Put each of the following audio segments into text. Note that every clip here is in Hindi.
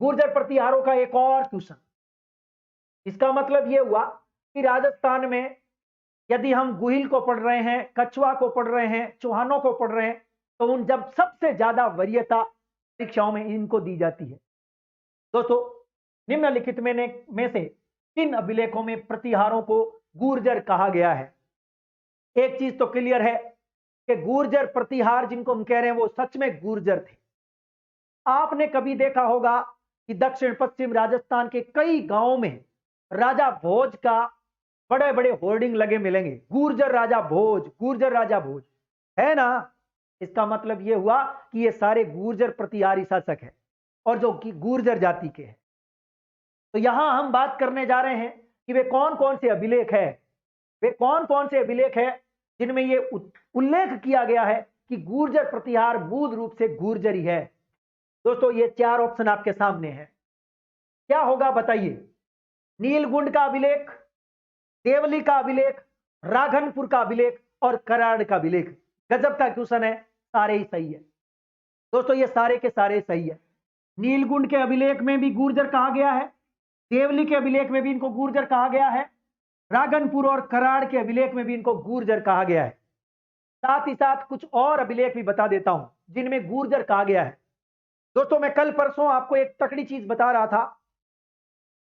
गुर्जर प्रतिहारों का एक और क्वेश्चन। इसका मतलब यह हुआ कि राजस्थान में यदि हम गुहिल को पढ़ रहे हैं, कछुआ को पढ़ रहे हैं, चौहानों को पढ़ रहे हैं, तो उन जब सबसे ज्यादा वरीयता परीक्षाओं में इनको दी जाती है। दोस्तों, निम्नलिखित में से किन अभिलेखों में प्रतिहारों को गुर्जर कहा गया है? एक चीज तो क्लियर है कि गुर्जर प्रतिहार जिनको हम कह रहे हैं वो सच में गुर्जर थे। आपने कभी देखा होगा कि दक्षिण पश्चिम राजस्थान के कई गांवों में राजा भोज का बड़े बड़े होर्डिंग लगे मिलेंगे, गुर्जर राजा भोज, गुर्जर राजा भोज, है ना। इसका मतलब यह हुआ कि ये सारे गुर्जर प्रतिहारी शासक हैं और जो कि गुर्जर जाति के हैं। तो यहां हम बात करने जा रहे हैं कि वे कौन कौन से अभिलेख है, वे कौन कौन से अभिलेख है जिनमें यह उल्लेख किया गया है कि गुर्जर प्रतिहार मूल रूप से गुर्जरी है। दोस्तों, ये 4 ऑप्शन आपके सामने है। क्या होगा बताइए? नीलगुंड का अभिलेख, देवली का अभिलेख, राघनपुर का अभिलेख और कराड़ का अभिलेख। गजब का क्वेश्चन है, सारे ही सही है दोस्तों, ये सारे के सारे सही है। नीलगुंड के अभिलेख में भी गुर्जर कहा गया है, देवली के अभिलेख में भी इनको गुर्जर कहा गया है, राघनपुर और कराड़ के अभिलेख में भी इनको गुर्जर कहा गया है। साथ ही साथ कुछ और अभिलेख भी बता देता हूं जिनमें गुर्जर कहा गया है। दोस्तों, मैं कल परसों आपको एक तकड़ी चीज बता रहा था।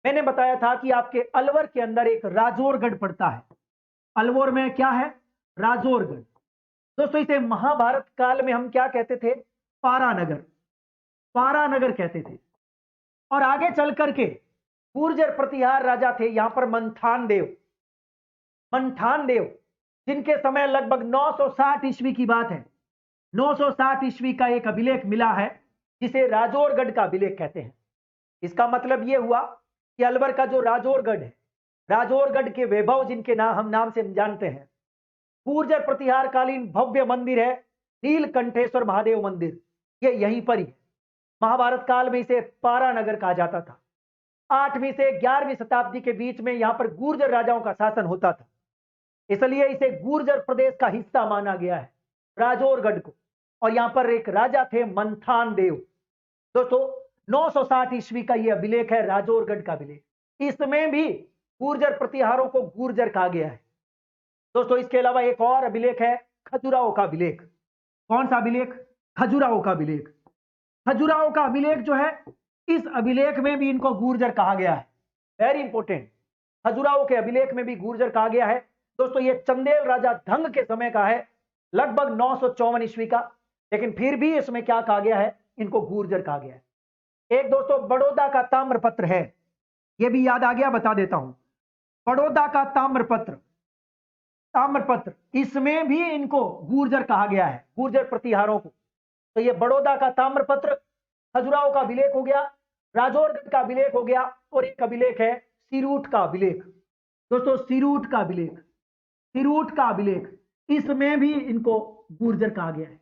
मैंने बताया था कि आपके अलवर के अंदर एक राजौरगढ़ पड़ता है। अलवर में क्या है? राजौरगढ़। दोस्तों, इसे महाभारत काल में हम क्या कहते थे? पारानगर, पारानगर कहते थे। और आगे चल करके गुर्जर प्रतिहार राजा थे यहां पर मंथान देव, मंथान देव, जिनके समय लगभग 960 ईस्वी की बात है। 960 ईस्वी का एक अभिलेख मिला है जिसे राजौरगढ़ का अभिलेख कहते हैं। इसका मतलब यह हुआ कि अलवर का जो राजौरगढ़ है, राजौरगढ़ के वैभव जिनके हम नाम से जानते हैं, गुर्जर प्रतिहार कालीन भव्य मंदिर है नीलकंठेश्वर महादेव मंदिर, ये यहीं पर ही है। महाभारत काल में इसे पारानगर कहा जाता था। 8वीं से 11वीं शताब्दी के बीच में यहां पर गुर्जर राजाओं का शासन होता था, इसलिए इसे गुर्जर प्रदेश का हिस्सा माना गया है, राजौरगढ़ को। और यहां पर एक राजा थे मंथान देव। दोस्तों, 960 ईस्वी का यह अभिलेख है, राजौरगढ़ का अभिलेख। इसमें भी गुर्जर प्रतिहारों को गुर्जर कहा गया है। दोस्तों, इसके अलावा एक और अभिलेख है, खजुराहो का अभिलेख। कौन सा अभिलेख? खजुराहो का अभिलेख। खजुराहो का अभिलेख जो है, इस अभिलेख में भी इनको गुर्जर कहा गया है। वेरी इंपॉर्टेंट, खजुराहो के अभिलेख में भी गुर्जर कहा गया है। दोस्तों, ये चंदेल राजा धंग के समय का है, लगभग 954 ईस्वी का, लेकिन फिर भी इसमें क्या कहा गया है? इनको गुर्जर कहा गया है। एक दोस्तों बड़ौदा का ताम्रपत्र है, यह भी याद आ गया, बता देता हूं। बड़ौदा का ताम्रपत्र, ताम्रपत्र, इसमें भी इनको गुर्जर कहा गया है, गुर्जर प्रतिहारों को। तो ये बड़ौदा का ताम्रपत्र, खजुराहो का अभिलेख हो गया, राजौरगढ़ का अभिलेख हो गया, और एक अभिलेख है सिरूट का अभिलेख। दोस्तों, सिरूट का अभिलेख, सिरूट का अभिलेख, इसमें भी इनको गुर्जर कहा गया है।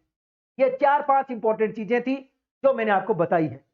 ये 4-5 इंपॉर्टेंट चीजें थी जो मैंने आपको बताई है।